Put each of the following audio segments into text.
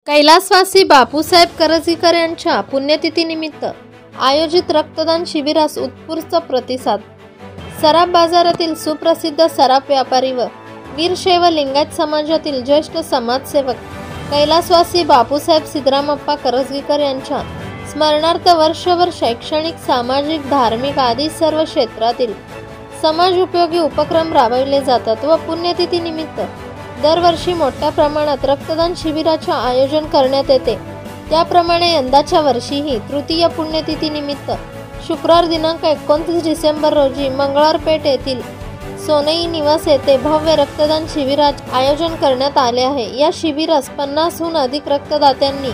कैलासवासी बापूसाहेब करंजीकर यांच्या पुण्यतिथीनिमित्त आयोजित रक्तदान शिबिरास उत्स्फूर्त प्रतिसाद। सराफ बाजारातील सुप्रसिद्ध सराफ व्यापारी व वीरशैव लिंगायत समाजातील ज्येष्ठ समाजसेवक कैलासवासी बापूसाहेब सिद्धरामप्पा करंजीकर यांच्या स्मरणार्थ वर्षभर शैक्षणिक, सामाजिक, धार्मिक आदी सर्व क्षेत्रातील समाज उपयोगी उपक्रम राबविले जातात व पुण्यतिथीनिमित्त दरवर्षी मोठ्या प्रमाणात रक्तदान शिबिराचे आयोजन करण्यात येते। त्याप्रमाणे यंदाच्या वर्षीही तृतीय पुण्यतिथीनिमित्त शुक्रवार दिनांक 29 डिसेंबर रोजी मंगळवारपेठ येथील सोनई निवास येथे भव्य रक्तदान शिबिराचे आयोजन करण्यात आले आहे। या शिबिरास 50हून अधिक रक्तदात्यांनी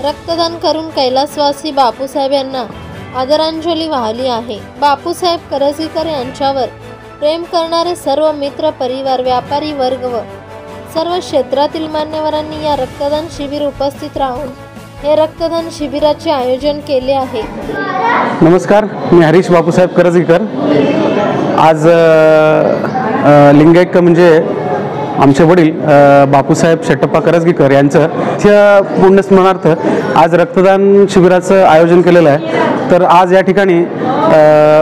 रक्तदान करून कैलासवासी बापूसाहेब यांना आदरांजली वाहिली आहे। बापूसाहेब करंजीकर यांच्यावर प्रेम करणारे सर्व मित्र, परिवार, व्यापारी वर्ग व सर्व क्षेत्रातील मान्यवरांनी या रक्तदान शिबिर उपस्थित राहून हे रक्तदान शिबिराचे आयोजन केले आहे। नमस्कार, मी हरीश बापूसाहेब करंजीकर। आज लिंगायत म्हणजे आमचे वडील बापूसाहेब शेट्टप्पा करंजीकर यांचं पुण्यस्मरणार्थ आज रक्तदान शिबिराचं आयोजन केलेलं आहे। तर आज या ठिकाणी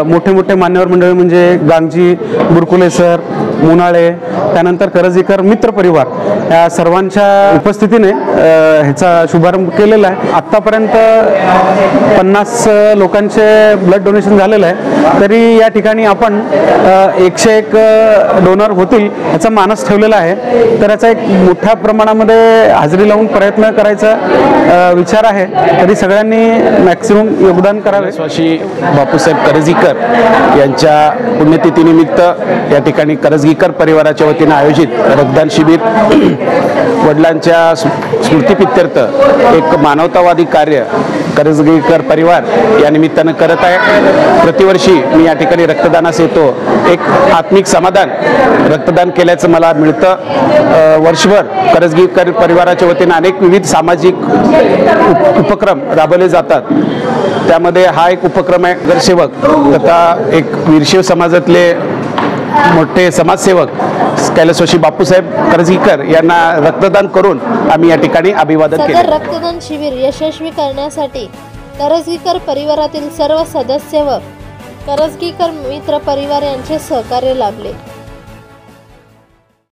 मोठे मोठे मान्यवर मंडळी म्हणजे गांगजी, बुरकुले सर, मुनाळे, त्यानंतर करंजीकर मित्र परिवार या सर्वांच्या उपस्थितीने ह्याचा शुभारंभ केलेला आहे। आत्तापर्यंत 50 लोकांचे ब्लड डोनेशन झालेलं आहे। तरी या ठिकाणी आपण 101 डोनर होतील याचा मानस ठेवलेला आहे। तर याचा एक मोठ्या प्रमाणामध्ये हजेरी लावून प्रयत्न करायचा विचार आहे। तरी सगळ्यांनी मॅक्सिमम योगदान करावे। कैलासवासी बापूसाहेब करंजीकर यांच्या पुण्यतिथीनिमित्त या ठिकाणी करंजीकर परिवाराच्या वतीने आयोजित रक्तदान शिबिर वडिलांच्या स्मृतिप्रीत्यर्थ एक मानवतावादी कार्य करंजीकर परिवार या निमित्तानं करत आहे। प्रतिवर्षी मी या ठिकाणी रक्तदानास येतो। एक आत्मिक समाधान रक्तदान केल्याचं मला मिळतं। वर्षभर करंजीकर परिवाराच्या वतीने अनेक विविध सामाजिक उपक्रम राबवले जातात। त्यामध्ये हा एक उपक्रम आहे नगरसेवक तथा एक वीरशैव समाजातले मोठे समाजसेवक कैलासवासी बापूसाहेब करंजीकर यांना रक्तदान करून आम्ही या ठिकाणी अभिवादन केले। रक्तदान शिबिर यशस्वी करण्यासाठी करंजीकर परिवारातील सर्व सदस्य व करंजीकर मित्र परिवार यांचे सहकार्य लाभले।